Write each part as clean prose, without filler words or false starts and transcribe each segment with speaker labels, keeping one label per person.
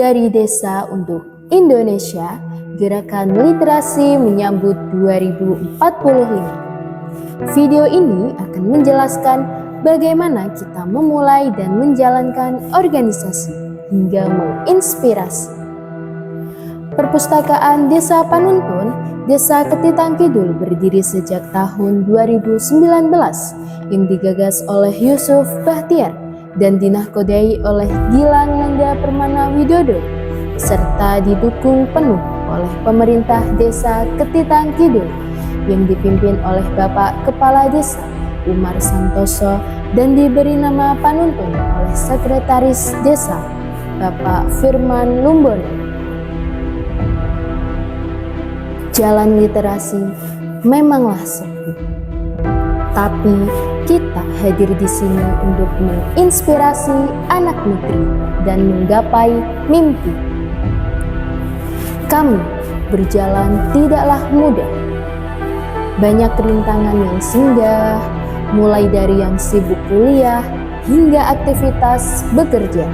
Speaker 1: Dari Desa untuk Indonesia, Gerakan Literasi menyambut 2045. Video ini akan menjelaskan bagaimana kita memulai dan menjalankan organisasi hingga menginspirasi. Perpustakaan Desa Panuntun, Desa Ketitang Kidul berdiri sejak tahun 2019 yang digagas oleh Yusuf Bahtiar dan dinahkodai oleh Gilang Nangga Permana Widodo, serta didukung penuh oleh pemerintah Desa Ketitang Kidul yang dipimpin oleh Bapak Kepala Desa Umar Santoso dan diberi nama Panuntun oleh Sekretaris Desa Bapak Firman Lumbono. Jalan literasi memanglah sepi, tapi kita hadir di sini untuk menginspirasi anak negeri dan menggapai mimpi. Kami berjalan tidaklah mudah. Banyak rintangan yang singgah, mulai dari yang sibuk kuliah hingga aktivitas bekerja.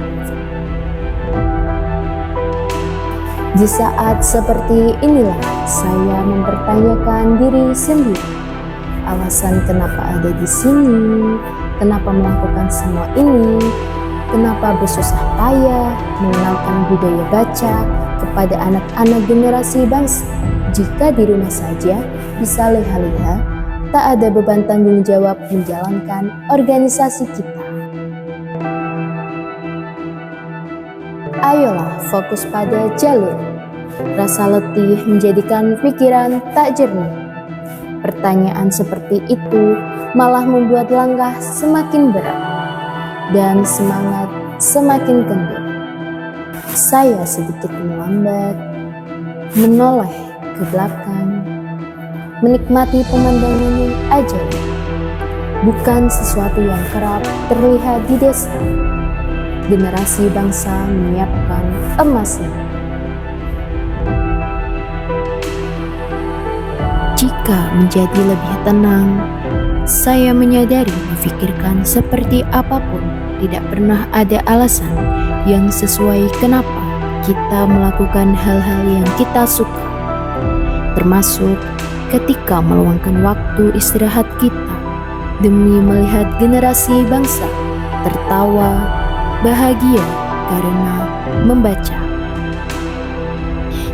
Speaker 1: Di saat seperti inilah saya mempertanyakan diri sendiri. Alasan kenapa ada di sini, kenapa melakukan semua ini, kenapa bersusah payah mengenalkan budaya baca kepada anak-anak generasi bangsa. Jika di rumah saja bisa leha-leha, tak ada beban tanggung jawab menjalankan organisasi kita. Ayolah fokus pada jalur. Rasa letih menjadikan pikiran tak jernih. Pertanyaan seperti itu malah membuat langkah semakin berat dan semangat semakin kendor. Saya sedikit melambat, menoleh ke belakang, menikmati pemandangan yang ajaib. Bukan sesuatu yang kerap terlihat di desa. Generasi bangsa menyiapkan emasnya. Jika menjadi lebih tenang, saya menyadari memikirkan seperti apapun tidak pernah ada alasan yang sesuai kenapa kita melakukan hal-hal yang kita suka, termasuk ketika meluangkan waktu istirahat kita demi melihat generasi bangsa tertawa bahagia karena membaca.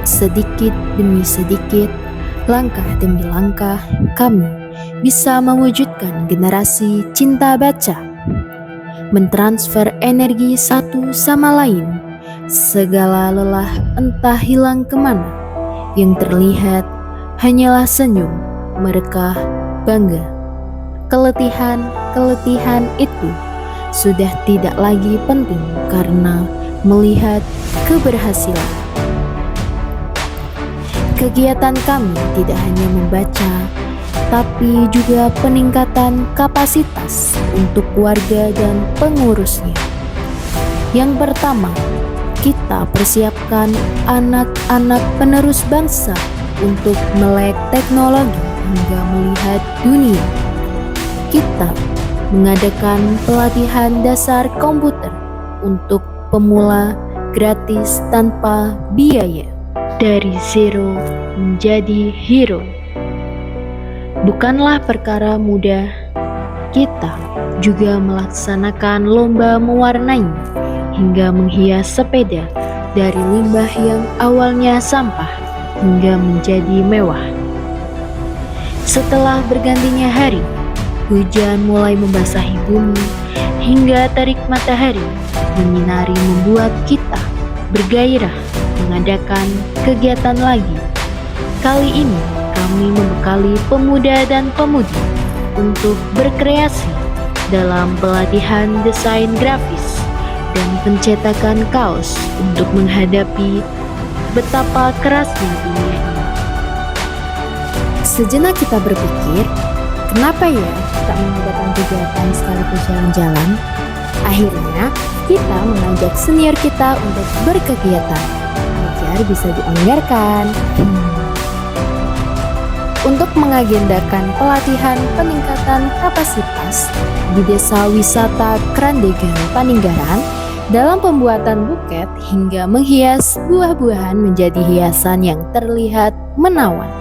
Speaker 1: Sedikit demi sedikit, langkah demi langkah, kami bisa mewujudkan generasi cinta baca, mentransfer energi satu sama lain, segala lelah entah hilang kemana, yang terlihat hanyalah senyum mereka bangga. Keletihan itu sudah tidak lagi penting karena melihat keberhasilan. Kegiatan kami tidak hanya membaca, tapi juga peningkatan kapasitas untuk warga dan pengurusnya. Yang pertama, kita persiapkan anak-anak penerus bangsa untuk melek teknologi hingga melihat dunia. Kita mengadakan pelatihan dasar komputer untuk pemula gratis tanpa biaya. Dari zero menjadi hero bukanlah perkara mudah. Kita juga melaksanakan lomba mewarnai hingga menghias sepeda dari limbah yang awalnya sampah hingga menjadi mewah. Setelah bergantinya hari, hujan mulai membasahi bumi hingga terik matahari menyinari membuat kita bergairah mengadakan kegiatan lagi. Kali ini kami membekali pemuda dan pemudi untuk berkreasi dalam pelatihan desain grafis dan pencetakan kaos untuk menghadapi betapa kerasnya dunia ini. Sejenak kita berpikir, kenapa ya tak mengadakan kegiatan sekaligus jalan-jalan? Akhirnya, kita mengajak senior kita untuk berkegiatan agar bisa dianggarkan. Untuk mengagendakan pelatihan peningkatan kapasitas di Desa Wisata Krandegan Paninggaran dalam pembuatan buket hingga menghias buah-buahan menjadi hiasan yang terlihat menawan.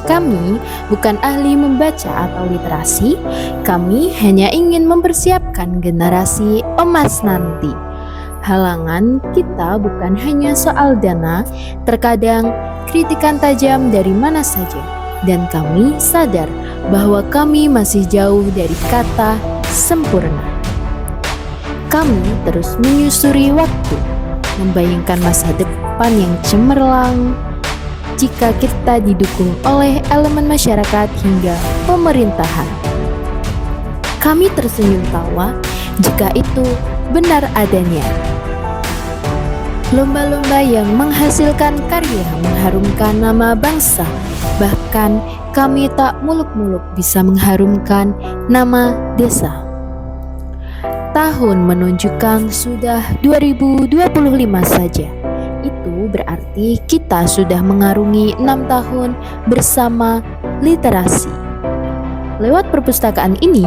Speaker 1: Kami bukan ahli membaca atau literasi, kami hanya ingin mempersiapkan generasi emas nanti. Halangan kita bukan hanya soal dana, terkadang kritikan tajam dari mana saja. Dan kami sadar bahwa kami masih jauh dari kata sempurna. Kami terus menyusuri waktu, membayangkan masa depan yang cemerlang jika kita didukung oleh elemen masyarakat hingga pemerintahan. Kami tersenyum tawa jika itu benar adanya. Lomba-lomba yang menghasilkan karya mengharumkan nama bangsa. Bahkan kami tak muluk-muluk bisa mengharumkan nama desa. Tahun menunjukkan sudah 2025 saja. Itu berarti kita sudah mengarungi 6 tahun bersama literasi. Lewat perpustakaan ini,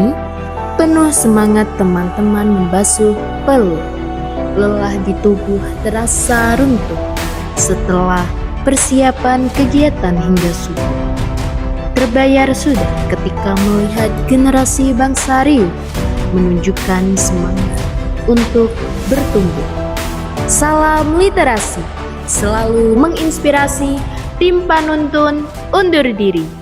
Speaker 1: penuh semangat teman-teman membasuh peluh. Lelah di tubuh terasa runtuh setelah persiapan kegiatan hingga subuh. Terbayar sudah ketika melihat generasi bangsa riuh menunjukkan semangat untuk bertumbuh. Salam literasi, selalu menginspirasi. Tim Panuntun undur diri.